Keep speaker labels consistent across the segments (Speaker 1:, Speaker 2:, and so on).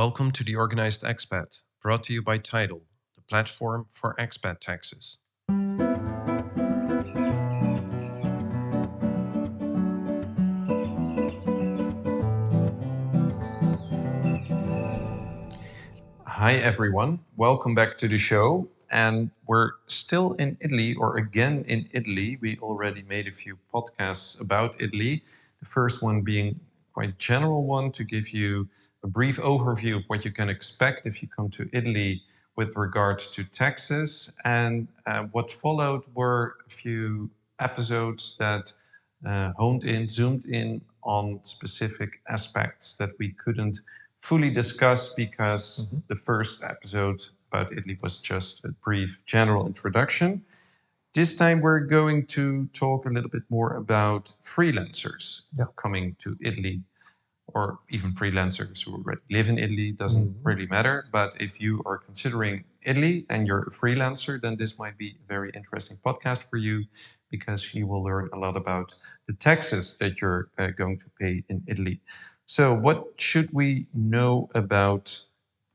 Speaker 1: Welcome to The Organized Expat, brought to you by Tytle, the platform for expat taxes. Hi everyone, welcome back to the show. And we're still in Italy, or again in Italy. We already made a few podcasts about Italy. The first one being quite general one to give you a brief overview of what you can expect if you come to Italy with regards to taxes. And what followed were a few episodes that zoomed in on specific aspects that we couldn't fully discuss because the first episode about Italy was just a brief general introduction. This time we're going to talk a little bit more about freelancers coming to Italy, or even freelancers who already live in Italy, doesn't really matter. But if you are considering Italy and you're a freelancer, then this might be a very interesting podcast for you because you will learn a lot about the taxes that you're going to pay in Italy. So what should we know about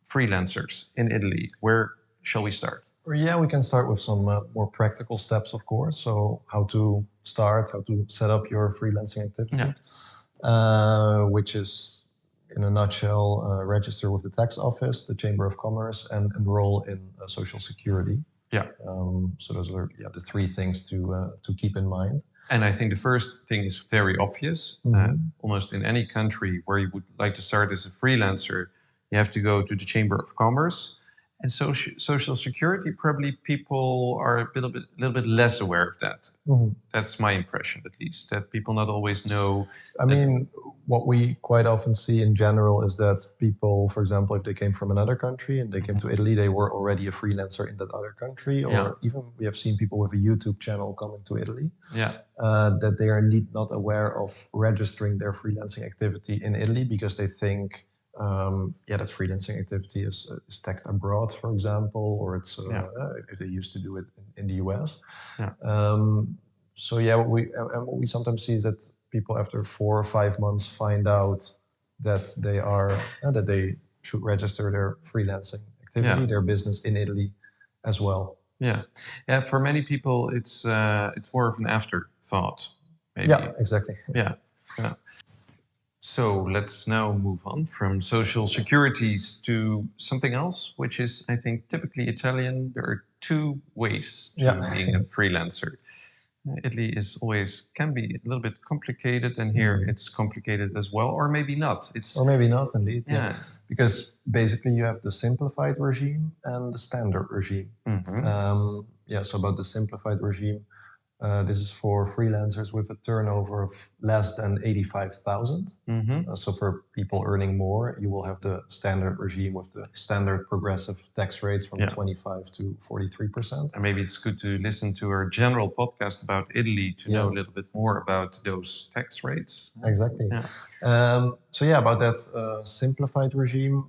Speaker 1: freelancers in Italy? Where shall we start?
Speaker 2: Yeah, we can start with some more practical steps, of course. So how to start, how to set up your freelancing activity, which is, in a nutshell, register with the tax office, the Chamber of Commerce, and enroll in Social Security.
Speaker 1: Yeah.
Speaker 2: So those are the three things to keep in mind.
Speaker 1: And I think the first thing is very obvious. Almost in any country where you would like to start as a freelancer, you have to go to the Chamber of Commerce. And Social Security, probably people are a little bit less aware of that. That's my impression, at least, that people not always know.
Speaker 2: I mean, what we quite often see in general is that people, for example, if they came from another country and they came to Italy, they were already a freelancer in that other country. Or even we have seen people with a YouTube channel coming to Italy, that they are indeed not aware of registering their freelancing activity in Italy because they think that freelancing activity is taxed abroad, for example, or it's if they used to do it in the US. What we sometimes see is that people after 4 or 5 months find out that they should register their freelancing activity, their business in Italy as well.
Speaker 1: Yeah. For many people, it's more of an afterthought. Maybe.
Speaker 2: Yeah, exactly.
Speaker 1: Yeah. So let's now move on from social securities to something else, which is, I think, typically Italian. There are two ways to being a freelancer. Italy can be a little bit complicated, and here it's complicated as well, or maybe not.
Speaker 2: Or maybe not, indeed. Yeah. Because basically you have the simplified regime and the standard regime. So about the simplified regime, this is for freelancers with a turnover of less than 85,000. So for people earning more, you will have the standard regime with the standard progressive tax rates from 25 to 43%.
Speaker 1: And maybe it's good to listen to our general podcast about Italy to know a little bit more about those tax rates.
Speaker 2: Exactly. About that simplified regime,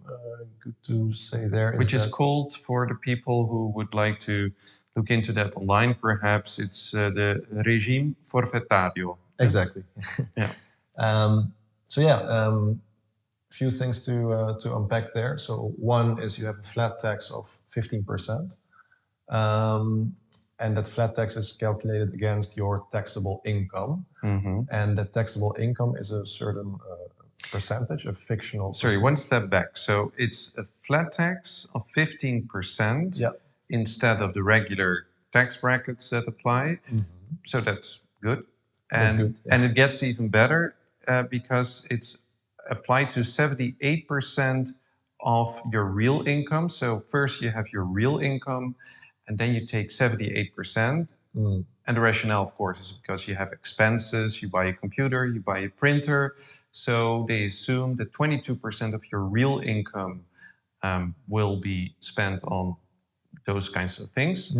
Speaker 2: good to say there.
Speaker 1: Which is called, for the people who would like to look into that online, perhaps, it's the regime forfettario.
Speaker 2: Exactly. Few things to unpack there. So one is you have a flat tax of 15%. And that flat tax is calculated against your taxable income. And that taxable income is a certain percentage, a fictional percentage.
Speaker 1: Sorry, one step back. So it's a flat tax of 15% instead of the regular tax brackets that apply. So that's good. And it gets even better because it's applied to 78% of your real income. So first you have your real income, and then you take 78%. And the rationale, of course, is because you have expenses, you buy a computer, you buy a printer. So they assume that 22% of your real income will be spent on those kinds of things.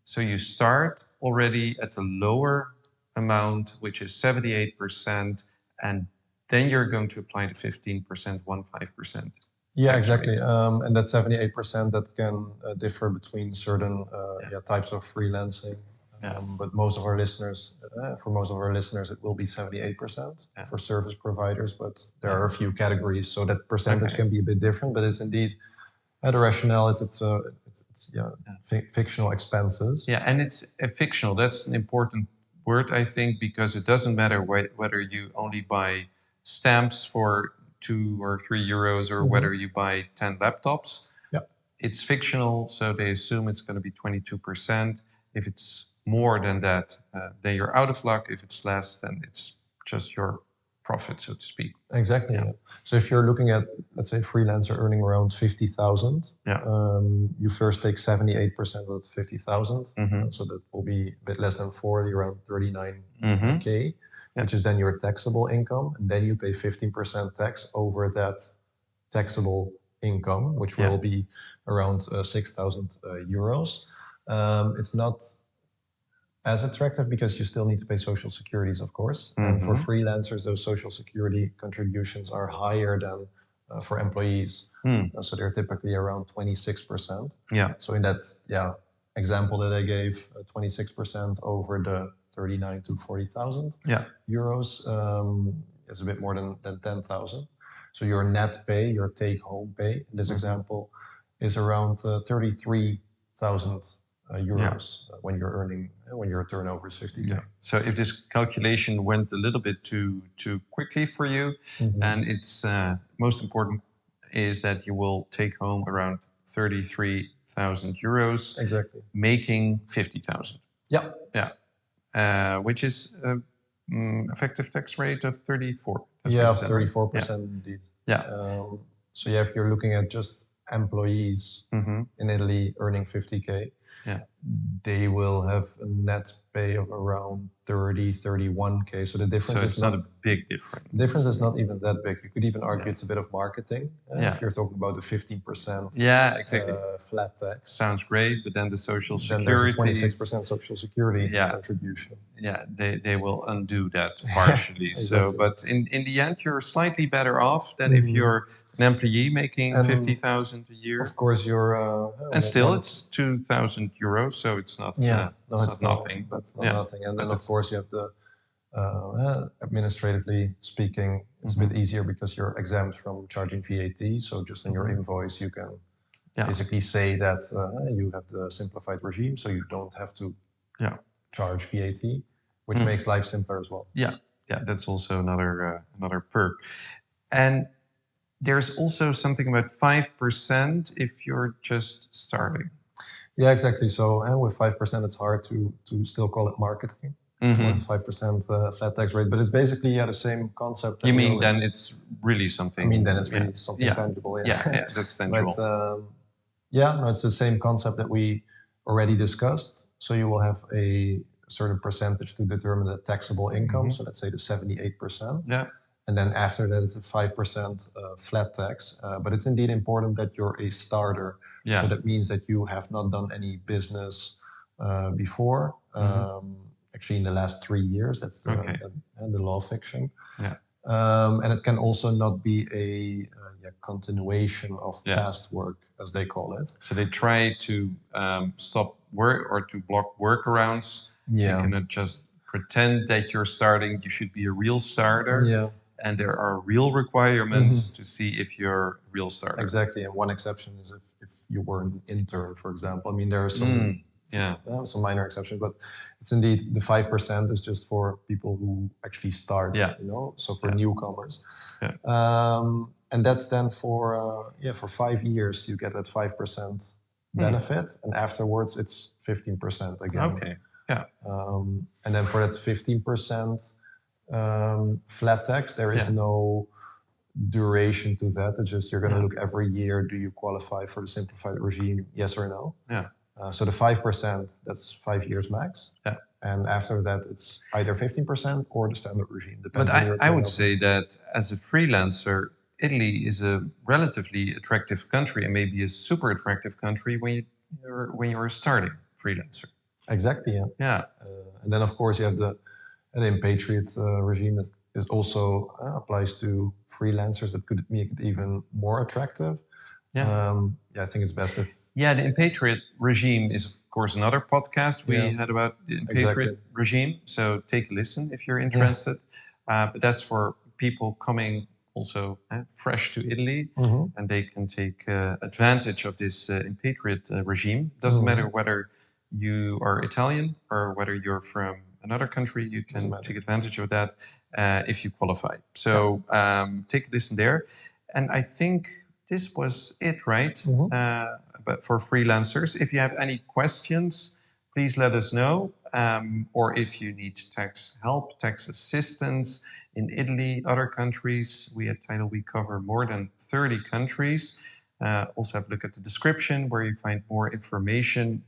Speaker 1: So you start already at a lower amount, which is 78%, and then you're going to apply the 15%, 15%.
Speaker 2: Yeah, exactly. And that 78% that can differ between certain types of freelancing. But most of our listeners, for most of our listeners, it will be 78% for service providers. But there are a few categories, so that percentage can be a bit different. But it's indeed the rationale is it's fictional expenses.
Speaker 1: Yeah, and it's fictional. That's an important word, I think, because it doesn't matter whether you only buy stamps for €2 or €3 or whether you buy 10 laptops.
Speaker 2: Yeah.
Speaker 1: It's fictional, so they assume it's going to be 22%. If it's more than that, then you're out of luck. If it's less, then it's just your profit, so to speak.
Speaker 2: Exactly. Yeah. So if you're looking at, let's say, freelancer earning around 50,000, you first take 78% of 50,000. So that will be a bit less than 40, around 39K, which is then your taxable income. And then you pay 15% tax over that taxable income, which will be around 6,000 euros. It's not as attractive because you still need to pay social securities, of course. And for freelancers, those social security contributions are higher than for employees. So they're typically around 26%.
Speaker 1: Yeah.
Speaker 2: So in that example that I gave, 26% over the 39 to 40,000 euros is a bit more than 10,000. So your net pay, your take-home pay in this example, is around 33,000 euros when your turnover is 50K.
Speaker 1: Yeah. So if this calculation went a little bit too quickly for you, and it's most important is that you will take home around 33,000 euros,
Speaker 2: exactly,
Speaker 1: making 50,000.
Speaker 2: Yeah.
Speaker 1: Yeah. Which is effective tax rate of 34.
Speaker 2: Yeah, 34% indeed.
Speaker 1: Yeah.
Speaker 2: So if you're looking at just employees in Italy earning 50K, they will have a net pay of around 30, 31K. So the difference
Speaker 1: is not a big difference.
Speaker 2: The difference is not even that big. You could even argue it's a bit of marketing. If you're talking about the 15%
Speaker 1: exactly.
Speaker 2: Flat tax.
Speaker 1: Sounds great, but then the social security.
Speaker 2: Then there's a 26% social security contribution.
Speaker 1: Yeah, they will undo that partially. Exactly. So, but in the end, you're slightly better off than if you're an employee making 50,000 a year.
Speaker 2: Of course, you're
Speaker 1: and still it's 2,000 euros, so it's not it's not nothing.
Speaker 2: That's not nothing. And then of course you have the administratively speaking, it's a bit easier because you're exempt from charging VAT. So just in your invoice, you can basically say that you have the simplified regime, so you don't have to charge VAT, which makes life simpler as well.
Speaker 1: Yeah, that's also another perk. And there's also something about 5% if you're just starting.
Speaker 2: Yeah, exactly. So with 5%, it's hard to still call it marketing. With 5% flat tax rate, but it's basically the same concept.
Speaker 1: You mean then it's really something?
Speaker 2: I mean then it's really something tangible.
Speaker 1: Yeah, that's tangible.
Speaker 2: But it's the same concept that we already discussed. So you will have a certain percentage to determine the taxable income. So let's say the 78%.
Speaker 1: Yeah.
Speaker 2: And then after that, it's a 5% flat tax. But it's indeed important that you're a starter.
Speaker 1: Yeah.
Speaker 2: So that means that you have not done any business before. Actually, in the last 3 years, that's the law fiction.
Speaker 1: Yeah.
Speaker 2: And it can also not be a continuation of past work, as they call it.
Speaker 1: So they try to stop work or to block workarounds.
Speaker 2: Yeah.
Speaker 1: You cannot just pretend that you're starting. You should be a real starter.
Speaker 2: Yeah.
Speaker 1: And there are real requirements to see if you're a real starter.
Speaker 2: Exactly. And one exception is if you were an intern, for example. I mean, there are some minor exceptions, but it's indeed the 5% is just for people who actually start, so for newcomers.
Speaker 1: Yeah.
Speaker 2: And that's then for 5 years, you get that 5% benefit. And afterwards, it's 15% again.
Speaker 1: Okay. Yeah.
Speaker 2: And then for that 15% flat tax, there is no duration to that. It's just you're going to look every year, do you qualify for the simplified regime, yes or no?
Speaker 1: Yeah.
Speaker 2: So the 5%, that's 5 years max.
Speaker 1: Yeah.
Speaker 2: And after that, it's either 15% or the standard regime. Depends
Speaker 1: but
Speaker 2: on your
Speaker 1: I would say that as a freelancer, Italy is a relatively attractive country and maybe a super attractive country when you're starting freelancer.
Speaker 2: Exactly. Yeah.
Speaker 1: Yeah.
Speaker 2: And then of course you have the Impatriate regime that is also applies to freelancers that could make it even more attractive. I think it's best if.
Speaker 1: Yeah, the Impatriate Regime is, of course, another podcast we had about the Impatriate Regime. So take a listen if you're interested. But that's for people coming also fresh to Italy, and they can take advantage of this Impatriate regime. Doesn't matter whether you are Italian or whether you're from another country, you can take advantage of that if you qualify. So take a listen there. And I think this was it, right? But for freelancers, if you have any questions, please let us know. Or if you need tax help, tax assistance in Italy, other countries, we at Tytle, we cover more than 30 countries. Also have a look at the description where you find more information.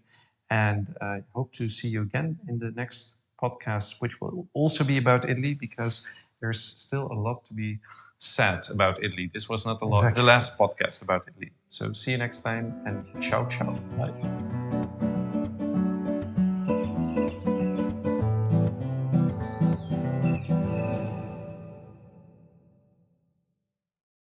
Speaker 1: And I hope to see you again in the next podcast, which will also be about Italy, because there's still a lot to be said about Italy. This was not the last podcast about Italy. So see you next time, and ciao, ciao.
Speaker 2: Bye.